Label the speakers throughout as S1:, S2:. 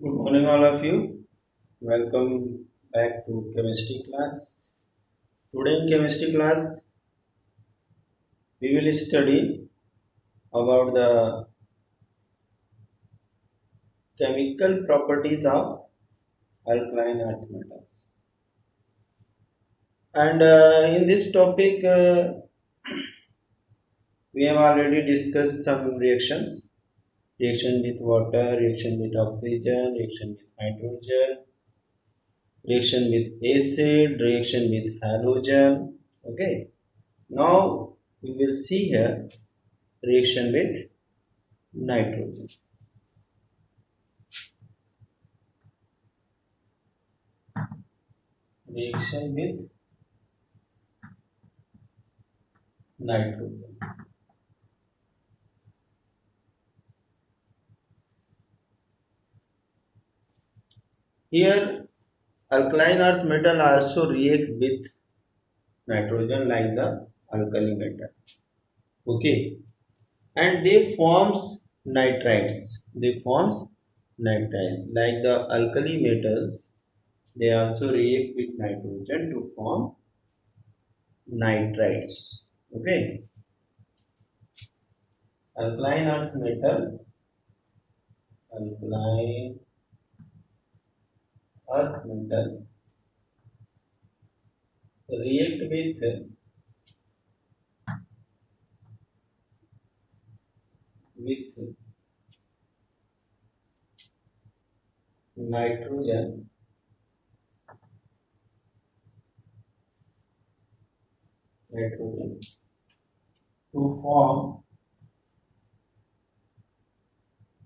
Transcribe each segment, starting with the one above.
S1: Good morning, all of you. Welcome back to chemistry class. Today in chemistry class, we will study about the chemical properties of alkaline earth metals. And in this topic, we have already discussed some reactions: reaction with water, reaction with oxygen, reaction with hydrogen, reaction with acid, reaction with halogen. Okay. Now we will see here reaction with nitrogen. Reaction with nitrogen. Here, alkaline earth metal also react with nitrogen like the alkali metal. Okay, and they forms nitrides. They forms nitrides like the alkali metals. They also react with nitrogen to form nitrides. Okay, alkaline earth metal, alkaline earth metal react with nitrogen nitrogen to form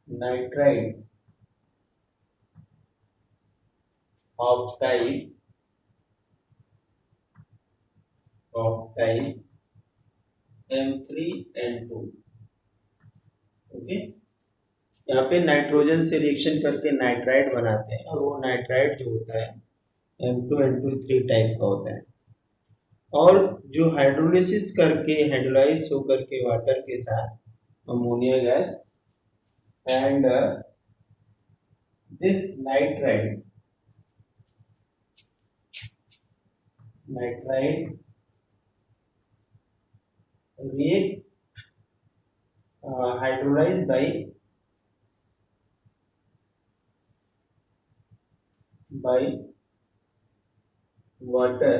S1: nitride of type M3N2. Okay, यहाँ पे nitrogen से reaction करके nitride बनाते हैं और वो nitride जो होता है M2N2 टाइप का होता है। और जो हाइड्रोलिसिस करके हाइड्रोलाइज होकर के वाटर के साथ ammonia gas and this nitride react hydrolyzed by water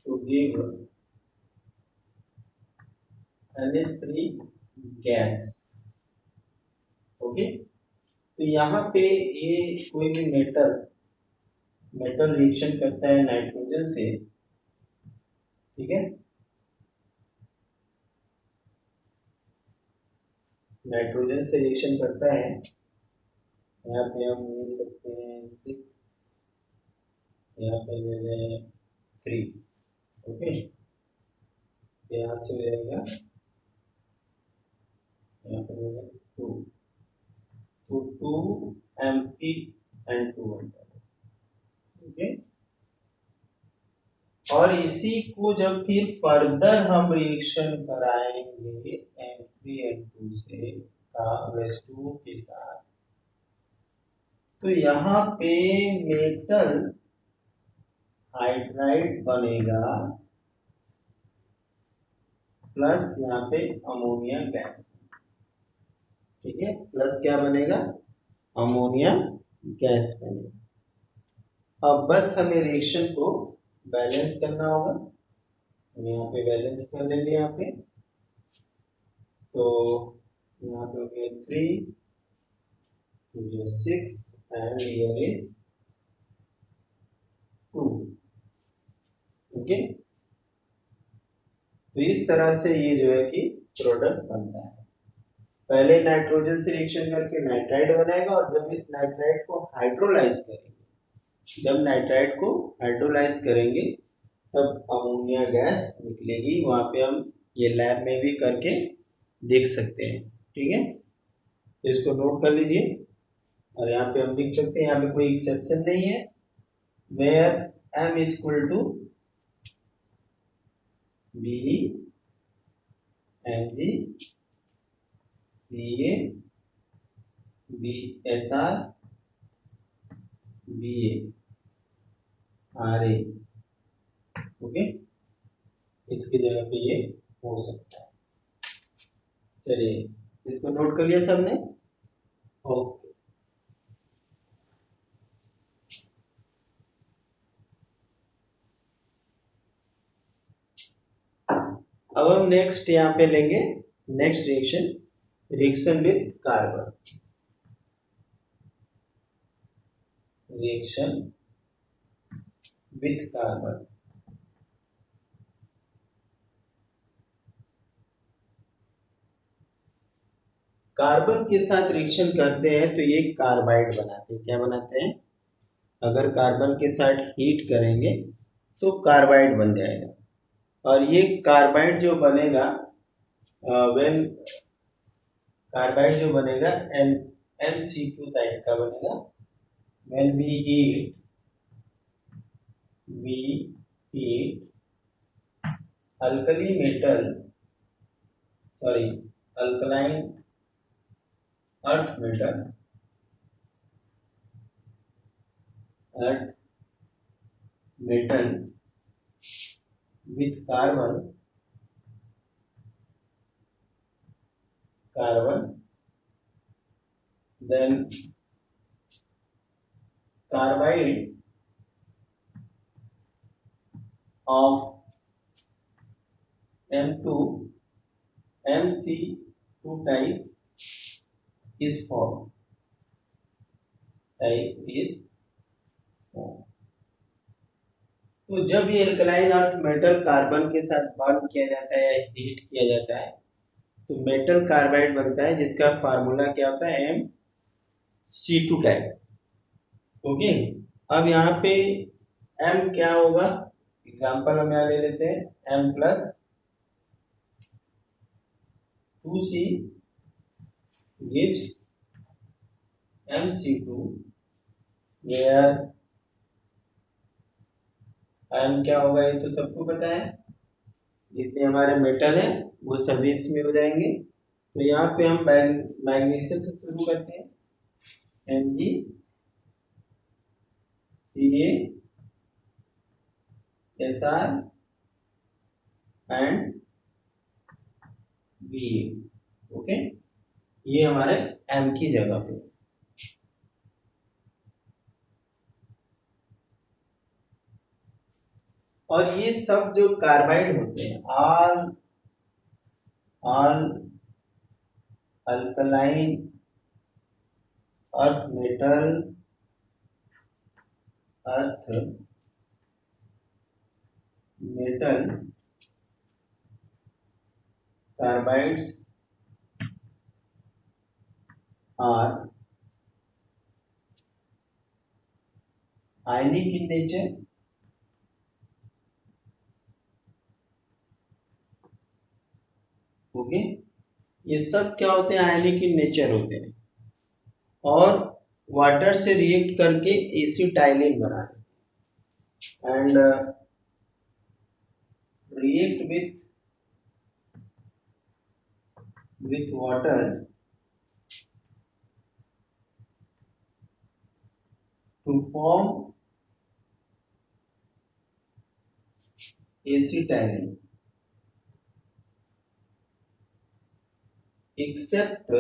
S1: to give NH3 gas. Okay, तो यहाँ पे ये कोई भी मेटल रिएक्शन करता है नाइट्रोजन से, ठीक है, नाइट्रोजन से रिएक्शन करता है। यहाँ पे हम ले सकते हैं 6, यहाँ पे ले लें 3। ओके, यहाँ से ले लेगा, यहाँ पे ले लें 2, तो 2 MP and 2 ओके। और इसी को जब फिर फर्दर हम रिएक्शन कराएंगे M3N2 से का H2O के साथ, तो यहाँ पे मेटल हाइड्राइड बनेगा प्लस यहाँ पे अमोनिया गैस। ठीक है, प्लस क्या बनेगा, अमोनिया गैस बनेगा। अब बस हमें रिएक्शन को बैलेंस करना होगा, हम यहाँ पे बैलेंस कर लेंगे। यहाँ पे तो यहाँ पे हो गया 3 to 6 and here is 2। Okay, तो इस तरह से ये जो है कि प्रोडक्ट बनता है। पहले नाइट्रोजन से रिएक्शन करके नाइट्राइड बनाएगा और जब इस नाइट्राइड को हाइड्रोलाइज करेंगे, जब नाइट्राइड को हाइड्रोलाइज करेंगे तब अमोनिया गैस निकलेगी। वहां पे हम ये लैब में भी करके देख सकते हैं। ठीक है, तो इसको नोट कर लीजिए और यहाँ पे हम लिख सकते हैं, यहाँ पे कोई एक्सेप्शन नहीं है। Where M is equal to B Mg Ca B S R B A R A. Okay, इसकी जगह पे ये हो सकता है। चलिए, इसको नोट कर लिया सबने। ओके, अब हम नेक्स्ट यहाँ पे लेंगे next reaction, reaction with carbon. Reaction with carbon. Carbon के साथ रिएक्शन करते हैं तो ये कार्बाइड बनाते हैं। क्या बनाते हैं? अगर कार्बन के साथ हीट करेंगे तो कार्बाइड बन जाएगा। और ये कार्बाइड जो बनेगा, व्हेन कार्बाइड जो बनेगा MnCl टाइप का बनेगा। When we heat alkali metal, sorry, alkaline earth metal, earth metal with carbon, then carbide of M2 MC2 type is formed. तो जब ये अल्कलाइन अर्थ मेटल कार्बन के साथ बर्न किया जाता है या हीट किया जाता है तो मेटल कार्बाइड बनता है, जिसका फार्मूला क्या होता है? MC2 type. ओके, अब यहाँ पे M क्या होगा? एग्जाम्पल हम यहाँ ले लेते हैं। M plus 2C gives MC2 where M क्या होगा ये तो सबको पता है। जितने हमारे मेटल हैं वो सभी इसमें हो जाएंगे। तो यहाँ पे हम मैग्नीशियम से शुरू करते हैं। Mg Ca Sr and Ba। Okay, ये हमारे M की जगह पे। और ये सब जो कार्बाइड होते हैं all alkaline earth metal, earth metal carbides are ionic in nature. Okay, ये सब क्या होते हैं? आयनिक इन नेचर होते हैं और वाटर से रिएक्ट करके एसिटाइलिन बनाते हैं and react with water to form acetylene, except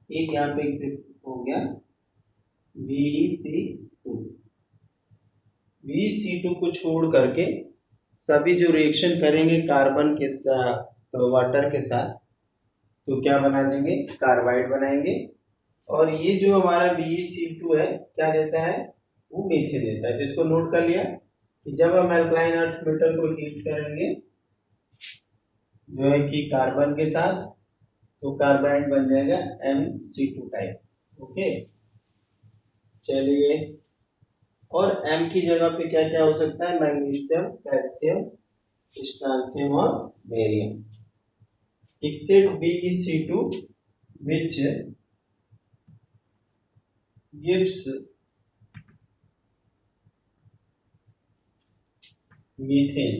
S1: एक यहाँ पे एक्सेप्ट हो गया VC2। VC2 को छोड़ करके सभी जो रिएक्शन करेंगे कार्बन के साथ तो वाटर के साथ तो क्या बना देंगे? कार्बाइड बनाएंगे। और ये जो हमारा VC2 है क्या देता है? वो मीथेन देता है। जिसको नोट कर लिया कि जब हम अल्कलाइन अर्थ मेटल को हीट करेंगे जो है कि कार्बन के साथ तो कार्बाइड बन जाएगा MC2 टाइप। ओके, चलिए, और M की जगह पे क्या क्या हो सकता है? मैग्नीशियम, कैल्शियम, स्ट्रांसियम और barium. except BeC2 which gives methane.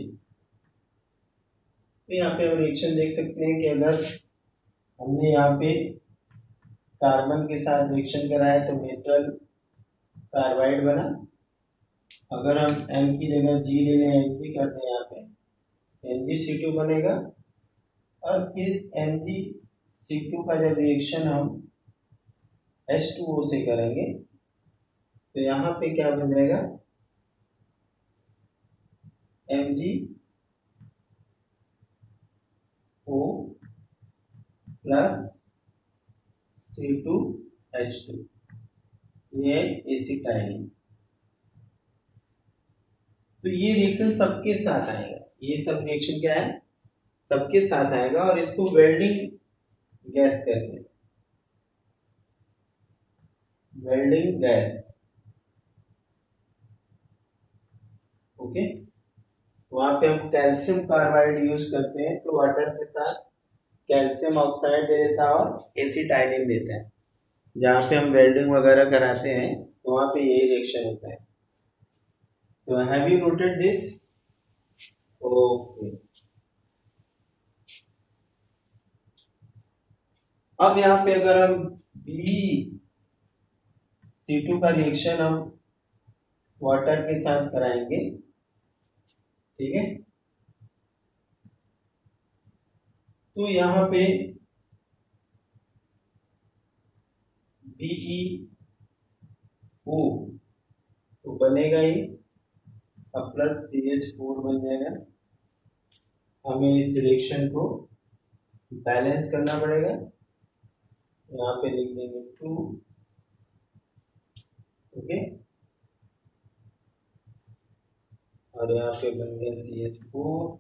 S1: तो यहाँ पे हम रिएक्शन देख सकते हैं कि अगर हमने यहाँ पे कार्बन के साथ रिएक्शन कराया तो मेटल कार्बाइड बना। अगर हम M की जगह G ले लें, Mg कर दें यहाँ पे, MgC2 बनेगा। और फिर MgC2 का जब रिएक्शन हम H2O से करेंगे तो यहाँ पे क्या बन जाएगा, MgO प्लस C2H2, ये एसिटाइलिन। तो ये रिएक्शन सबके साथ आएगा, ये सब रिएक्शन क्या है, सबके साथ आएगा। और इसको वेल्डिंग गैस कहते हैं, वेल्डिंग गैस। ओके, वहां पे हम कैल्शियम कार्बाइड यूज करते हैं तो वाटर के साथ कैल्शियम ऑक्साइड दे देता है और एसिटाइलिन देता है। जहाँ पे हम वेल्डिंग वगैरह कराते हैं तो वहां पे यही रिएक्शन होता है। तो have you noted this? Okay, अब यहाँ पे अगर हम BC2 का रिएक्शन हम वाटर के साथ कराएंगे, ठीक है, तो यहाँ पे BeO तो बनेगा ही, अब प्लस CH4 बन जाएगा। हमें इस रिएक्शन को बैलेंस करना पड़ेगा, यहाँ पे लिख देंगे 2। ओके, और यहाँ पे बन गया CH4,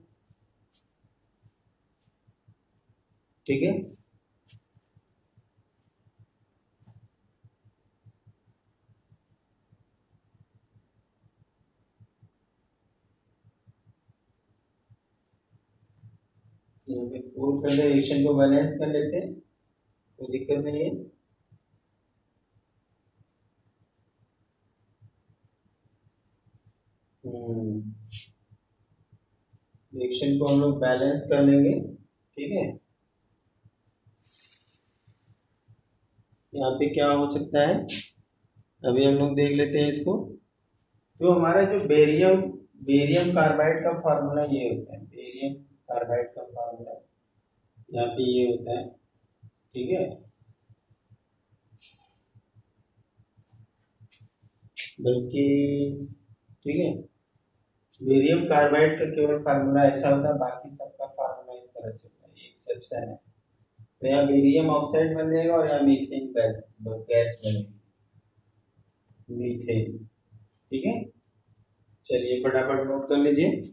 S1: ठीक है। यहाँ पे 4 कर दे, रिएक्शन को बैलेंस कर लेते हैं, कोई दिक्कत नहीं है। रिएक्शन को हम लोग बैलेंस कर लेंगे, ठीक है। यहाँ पे क्या हो सकता है, अभी हम लोग देख लेते हैं इसको। तो हमारा जो बेरियम बेरियम कार्बाइड का फार्मूला ये होता है, बेरियम कार्बाइड का फार्मूला यहाँ पे ये होता है, ठीक है। बल्कि ठीक है, बेरियम कार्बाइड का केवल फार्मूला ऐसा होता है, बाकी सबका फार्मूला इस तरह से होता है, ये एक्सेप्शन है। तो यहाँ बेरियम ऑक्साइड बन जाएगा और यहाँ मीथेन गैस बनेगी, मीथेन, ठीक है। चलिए फटाफट नोट कर लीजिए।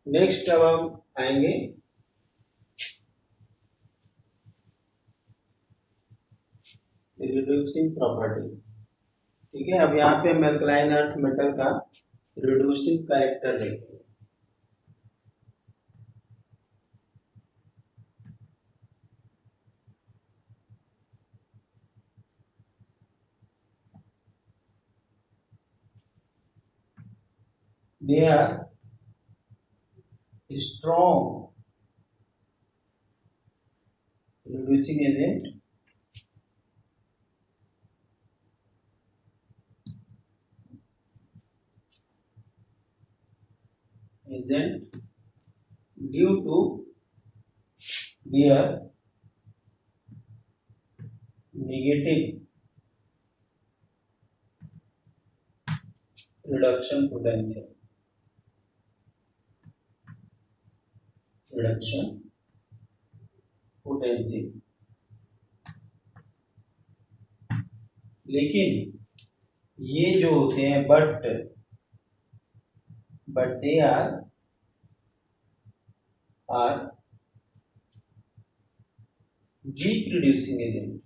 S1: नेक्स्ट अब हम आएंगे रिड्यूसिंग प्रॉपर्टी, ठीक है। अब यहाँ पे हम एल्कलाइन अर्थ मेटल का रिड्यूसिंग कैरेक्टर देखेंगे। They are strong reducing agent due to their negative reduction potential. Reduction potential. लेकिन ये जो होते हैं but they are weak reducing agent,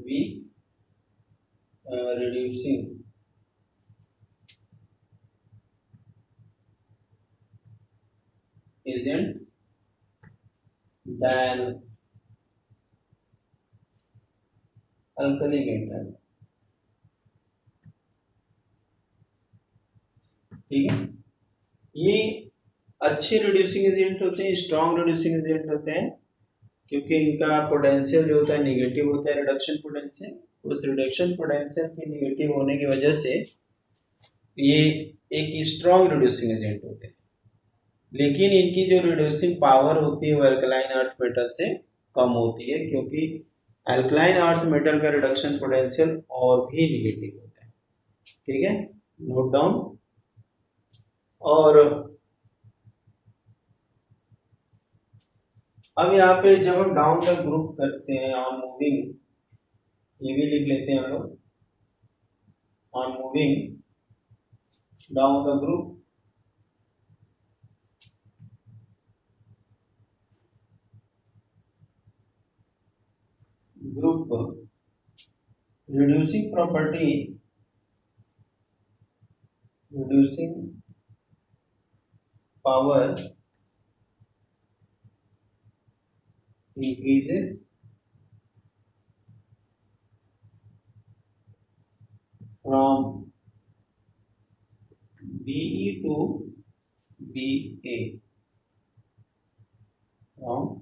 S1: weak reducing agent than alkali metal। ठीक है, ये अच्छे रिड्यूसिंग एजेंट होते हैं, स्ट्रॉन्ग रिड्यूसिंग एजेंट होते हैं, क्योंकि इनका पोटेंशियल जो होता है निगेटिव होता है, रिडक्शन पोटेंशियल। उस रिडक्शन पोटेंशियल के निगेटिव होने की वजह से ये एक स्ट्रॉन्ग रिड्यूसिंग एजेंट होते हैं। लेकिन इनकी जो रिड्यूसिंग पावर होती है वो अल्कलाइन अर्थ मेटल से कम होती है, क्योंकि अल्कलाइन अर्थ मेटल का रिडक्शन पोटेंशियल और भी निगेटिव होता है। ठीक है, नोट डाउन। और अब यहाँ पे जब हम डाउन द ग्रुप करते हैं ऑन मूविंग, ये भी लिख लेते हैं हम लोग, on moving down the group, group reducing property, reducing power increases from BE to BA, from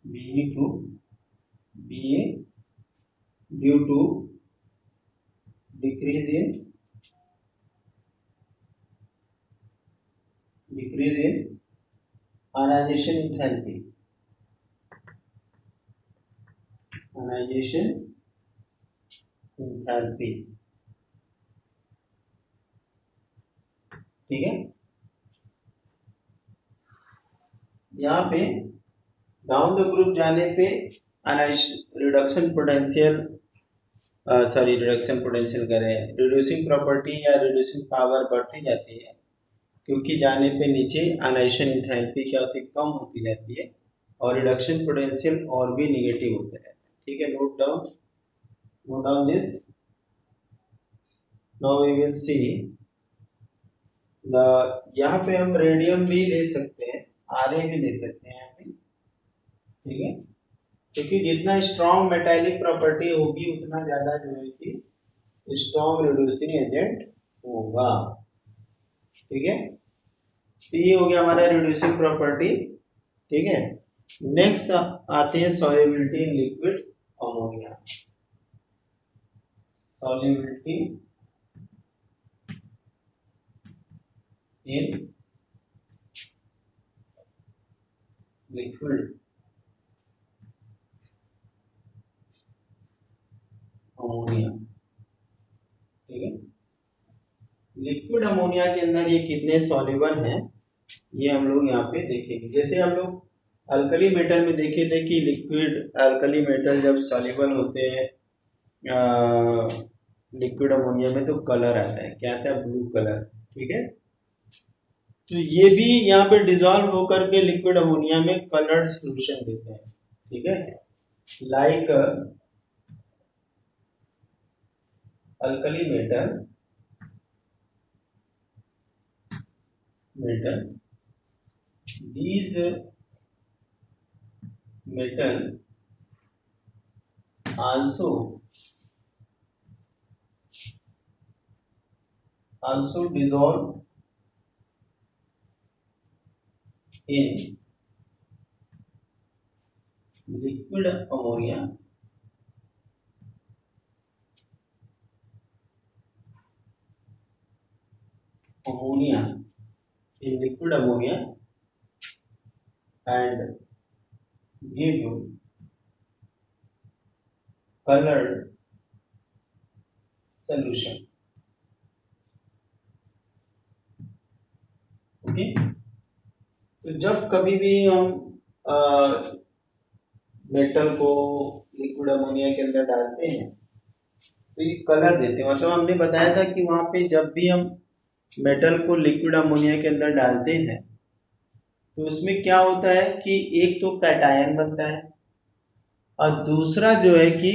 S1: BE to BA due to decrease in ionization enthalpy, ionization enthalpy। ठीक है, यहाँ पे डाउन द ग्रुप जाने पे reduction potential, sorry reduction potential करें, reducing property या reducing power बढ़ती जाती है, क्योंकि जाने पे नीचे आयनाइजेशन एंथैल्पी क्या होती है, कम होती जाती है, और रिडक्शन पोटेंशियल और भी निगेटिव होता है। ठीक है, note down this. Now we will see the, यहाँ पे हम रेडियम भी ले सकते हैं, आरए भी ले सकते हैं यहाँ पे। ठीक है, क्योंकि जितना स्ट्रॉन्ग मेटालिक प्रॉपर्टी होगी उतना ज्यादा जो है कि स्ट्रॉन्ग रिड्यूसिंग एजेंट होगा। ठीक है, तो ये हो गया हमारा रिड्यूसिंग प्रॉपर्टी। ठीक है, नेक्स्ट आते हैं solubility in liquid ammonia. Solubility in liquid ammonia. ठीक है, लिक्विड अमोनिया के अंदर ये कितने सॉल्युबल हैं ये हम लोग यहाँ पे देखेंगे। जैसे हम लोग अल्कली मेटल में देखे थे कि लिक्विड अल्कली मेटल जब सॉल्युबल होते हैं लिक्विड अमोनिया में तो कलर आता है, क्या आता है, ब्लू कलर। ठीक है, तो ये भी यहाँ पे डिजोल्व होकर के लिक्विड अमोनिया में कलर्ड सॉल्यूशन देते हैं। ठीक है, like alkali metal these metal also dissolve in liquid ammonia in liquid ammonia and give colored solution। Okay, तो जब कभी भी हम मेटल को लिक्विड अमोनिया के अंदर डालते हैं तो ये कलर देते हैं। मतलब हमने बताया था कि वहां पे जब भी हम मेटल को लिक्विड अमोनिया के अंदर डालते हैं तो उसमें क्या होता है कि एक तो कैटायन बनता है और दूसरा जो है कि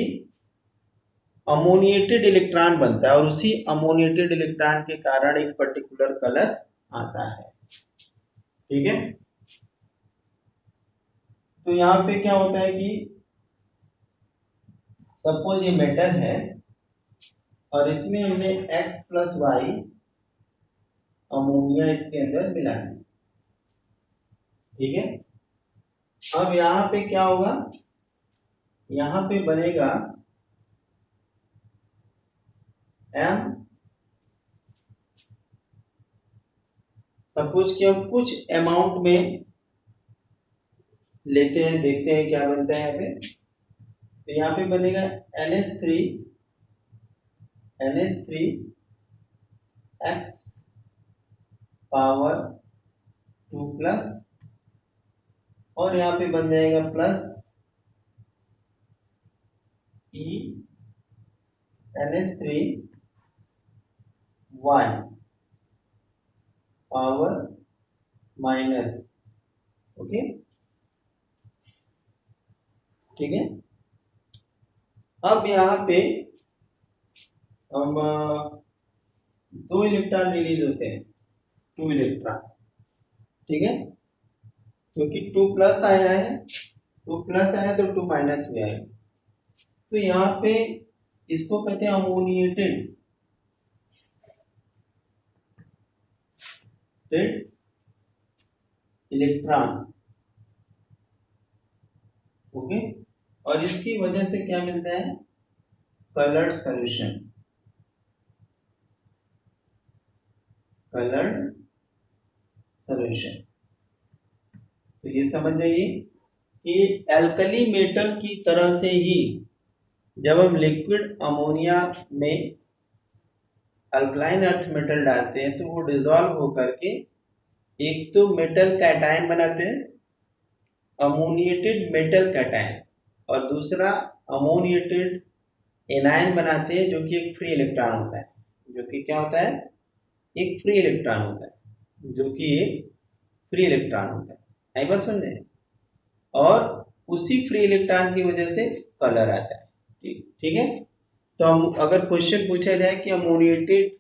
S1: अमोनिएटेड इलेक्ट्रॉन बनता है, और उसी अमोनिएटेड इलेक्ट्रॉन के कारण एक पर्टिकुलर कलर आता है। ठीक है, तो यहाँ पे क्या होता है कि सपोज ये मेटल है और इसमें हमने X प्लस वाई अमोनिया इसके अंदर मिला है, ठीक है। अब यहाँ पे क्या होगा, यहाँ पे बनेगा M, सपोज कि हम कुछ अमाउंट में लेते हैं, देखते हैं क्या बनता है यहाँ पे। तो यहाँ पे बनेगा NH3 X पावर 2 प्लस, और यहाँ पे बन जाएगा plus E NH3 Y power minus, okay, ठीक है। अब यहाँ पे हम 2 इलेक्ट्रॉन रिलीज होते हैं, 2 इलेक्ट्रॉन, ठीक है, क्योंकि 2 प्लस आया है, 2 प्लस आया तो 2 माइनस भी आएगा। तो यहाँ पे इसको कहते हैं अमोनिएटेड इलेक्ट्रॉन, ओके। और इसकी वजह से क्या मिलता है, कलर्ड सॉल्यूशन, कलर्ड सॉल्यूशन। तो ये समझ जाइए कि एल्कली मेटल की तरह से ही जब हम लिक्विड अमोनिया में अल्कलाइन अर्थ मेटल डालते हैं तो वो डिसॉल्व होकर के एक तो मेटल कैटायन बनाते हैं, अमोनिएटेड मेटल कैटायन, और दूसरा अमोनिएटेड एनायन बनाते हैं जो कि एक फ्री इलेक्ट्रॉन होता है, जो कि क्या होता है, एक फ्री इलेक्ट्रॉन होता है, जो कि एक फ्री इलेक्ट्रॉन होता है। आई बात समझ रहे हैं? और उसी फ्री इलेक्ट्रॉन की वजह से कलर आता है, ठीक है। तो हम अगर क्वेश्चन पूछा जाए कि अमोनिएटेड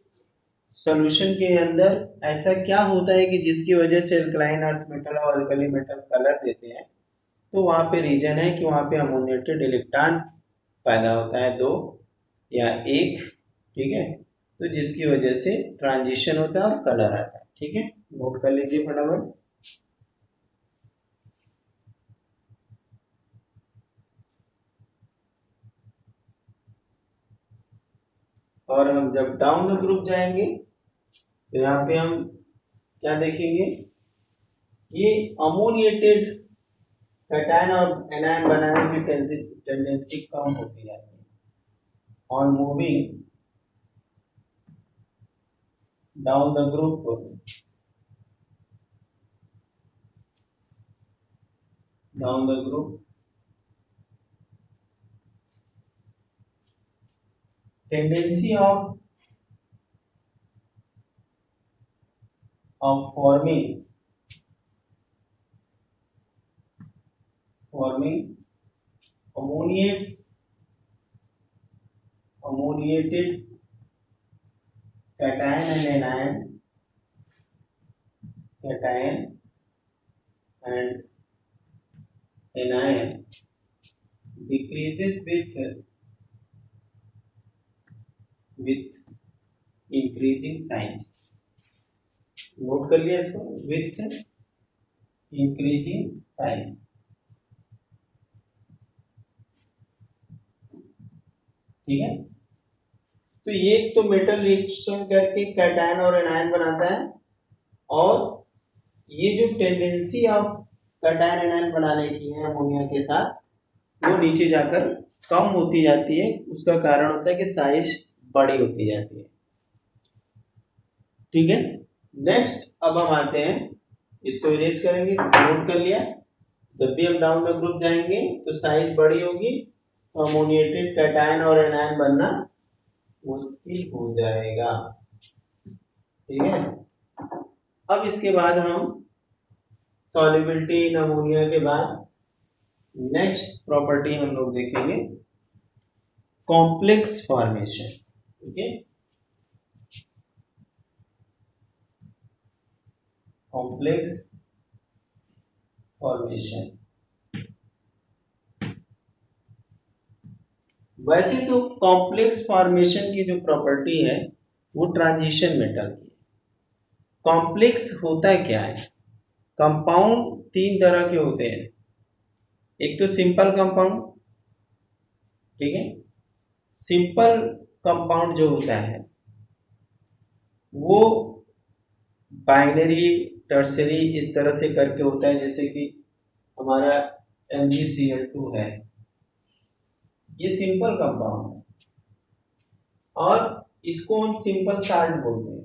S1: सॉल्यूशन के अंदर ऐसा क्या होता है कि जिसकी वजह से अल्कलाइन अर्थ मेटल और अल्कली मेटल कलर देते हैं, तो वहां पे रीजन है कि वहां पे अमोनिएटेड इलेक्ट्रॉन पैदा होता है, 2 या 1, ठीक है, तो जिसकी वजह से ट्रांजिशन होता है और कलर आता है, ठीक है। नोट कर लीजिए फटाफट। और हम जब डाउन द ग्रुप जाएंगे तो यहाँ पे हम क्या देखेंगे, ये अमोनिएटेड कैटायन और एनायन बनाने की टेंडेंसी कम होती जाती है on moving down the group. Down the group tendency of forming ammoniated cation and anion decreases with increasing signs। Note कर लिया इसको, विथ इंक्रीजिंग साइन, ठीक है। तो ये तो मेटल रिएक्शन करके कैटायन और एनायन बनाता है, और ये जो टेंडेंसी ऑफ कैटायन एनायन बनाने की है अमोनिया के साथ, वो नीचे जाकर कम होती जाती है। उसका कारण होता है कि साइज बड़ी होती जाती है, ठीक है। नेक्स्ट अब हम आते हैं, इसको इरेज करेंगे, नोट कर लिया। जब भी हम डाउन द ग्रुप जाएंगे तो साइज बड़ी होगी तो अमोनिएटेड कैटायन और एनायन बनना मुश्किल हो जाएगा, ठीक है। अब इसके बाद हम सॉल्युबिलिटी इन अमोनिया के बाद नेक्स्ट प्रॉपर्टी हम लोग देखेंगे कॉम्प्लेक्स फॉर्मेशन, ठीक है। कॉम्प्लेक्स फॉर्मेशन, वैसे तो कॉम्प्लेक्स फॉर्मेशन की जो प्रॉपर्टी है वो ट्रांजिशन मेटल की है। कॉम्प्लेक्स होता क्या है? कंपाउंड तीन तरह के होते हैं। एक तो सिंपल कंपाउंड, ठीक है। सिंपल कंपाउंड जो होता है वो बाइनरी, टर्सरी इस तरह से करके होता है, जैसे कि हमारा MgCl2 है, ये सिंपल कंपाउंड है और इसको हम सिंपल साल्ट बोलते हैं,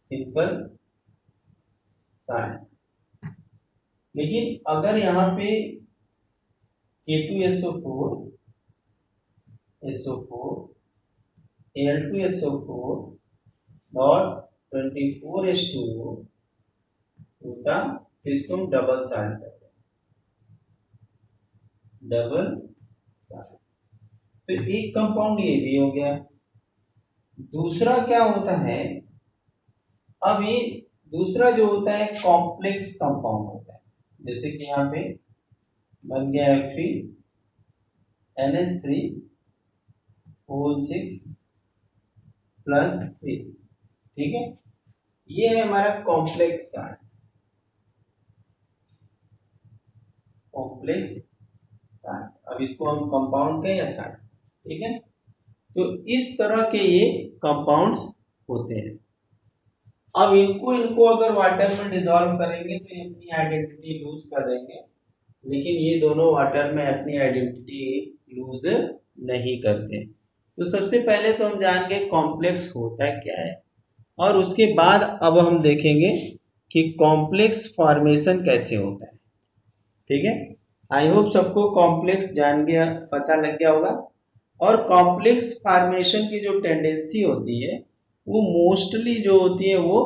S1: सिंपल साल्ट। लेकिन अगर यहाँ पे K2SO4 SO4 Al2SO4 dot 24H2O होता, तो इसको हम डबल साल्ट कहते हैं, डबल साल्ट। तो एक कंपाउंड ये भी हो गया। दूसरा क्या होता है, अब ये दूसरा जो होता है कॉम्प्लेक्स कंपाउंड होता है, जैसे कि यहाँ पे बन गया Fe NH3O6+3, ठीक है। ये है हमारा कॉम्प्लेक्स साल्ट, कॉम्प्लेक्स साल्ट। अब इसको हम कंपाउंड कहें या साल्ट, ठीक है। तो इस तरह के ये कंपाउंड्स होते हैं। अब इनको इनको अगर वाटर में डिसॉल्व करेंगे तो ये अपनी आइडेंटिटी लूज कर देंगे, लेकिन ये दोनों वाटर में अपनी आइडेंटिटी लूज नहीं करते। तो सबसे पहले तो हम जान गए कॉम्प्लेक्स होता क्या है, और उसके बाद अब हम देखेंगे कि कॉम्प्लेक्स फॉर्मेशन कैसे होता है, ठीक है। आई होप सबको कॉम्प्लेक्स जान गया, पता लग गया होगा। और कॉम्प्लेक्स फॉर्मेशन की जो टेंडेंसी होती है वो मोस्टली जो होती है वो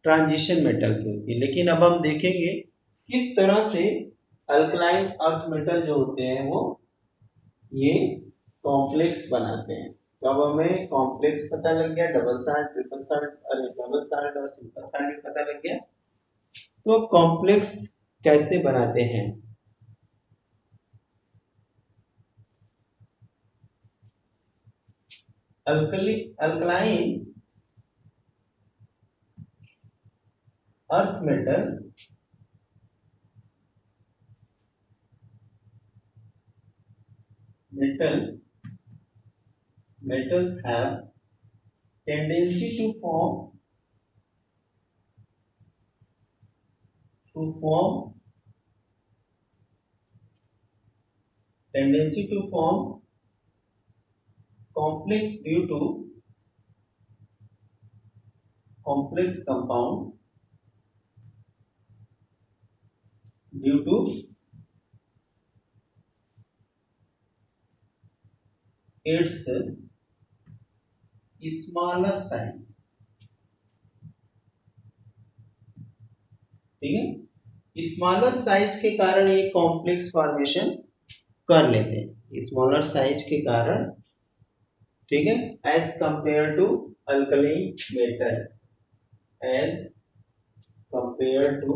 S1: ट्रांजिशन मेटल की होती है। लेकिन अब हम देखेंगे किस तरह से अल्कलाइन अर्थ मेटल जो होते हैं वो ये कॉम्प्लेक्स बनाते हैं। तो अब हमें कॉम्प्लेक्स पता लग गया, डबल साल्ट, ट्रिपल साल्ट, अरे डबल साल्ट और सिंपल साल्ट भी पता लग गया। तो कॉम्प्लेक्स कैसे बनाते हैं? Alkaline earth metal metals have tendency to form tendency to form complex due to complex compound due to its smaller size, ठीक है। स्मॉलर साइज के कारण ये कॉम्प्लेक्स फॉर्मेशन कर लेते हैं, स्मॉलर साइज के कारण, ठीक है। As compare to alkali metal, as compare to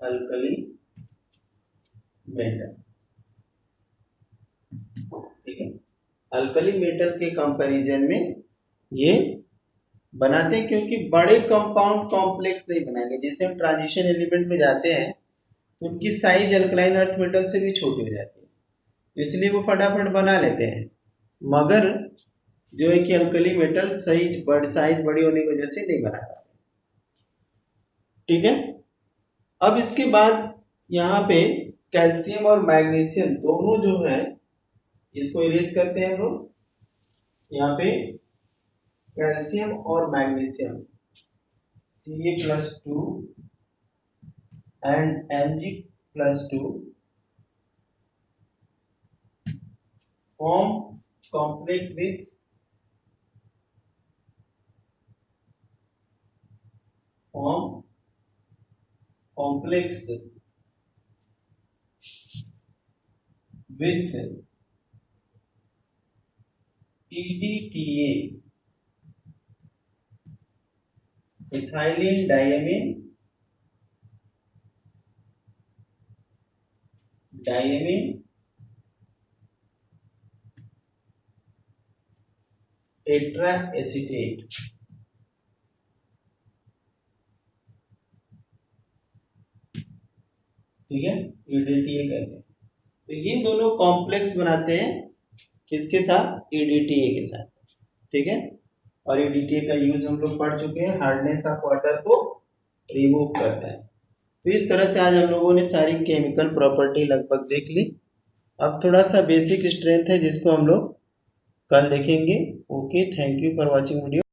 S1: alkali metal, ठीक है। अल्कली मेटल के कंपैरिजन में ये बनाते हैं, क्योंकि बड़े कंपाउंड कॉम्प्लेक्स नहीं बनाएंगे। जैसे हम ट्रांजिशन एलिमेंट में जाते हैं तो उनकी साइज अल्कलाइन अर्थ मेटल से भी छोटी हो जाती है, तो इसलिए वो फटाफट बना लेते हैं। मगर जो है कि अल्कली मेटल साइज बड़ी होने की वजह से नहीं बना पाते, ठीक है। अब इसके बाद यहाँ पे कैल्शियम और मैग्नीशियम दोनों जो है इसको इरेज करते हैं हम लोग। यहाँ पे कैल्शियम और magnesium Ca+2 and Mg+2 form complex with form complex with EDTA ethylene diamine tetra acetate, ठीक है, EDTA कहते हैं। तो ये दोनों कॉम्प्लेक्स बनाते हैं किसके साथ, EDTA के साथ, ठीक है। और EDTA का यूज हम लोग पढ़ चुके हैं, हार्डनेस ऑफ वाटर को रिमूव करता है। तो इस तरह से आज हम लोगों ने सारी केमिकल प्रॉपर्टी लगभग देख ली। अब थोड़ा सा बेसिक स्ट्रेंथ है जिसको हम लोग कल देखेंगे। Okay, thank you for watching video.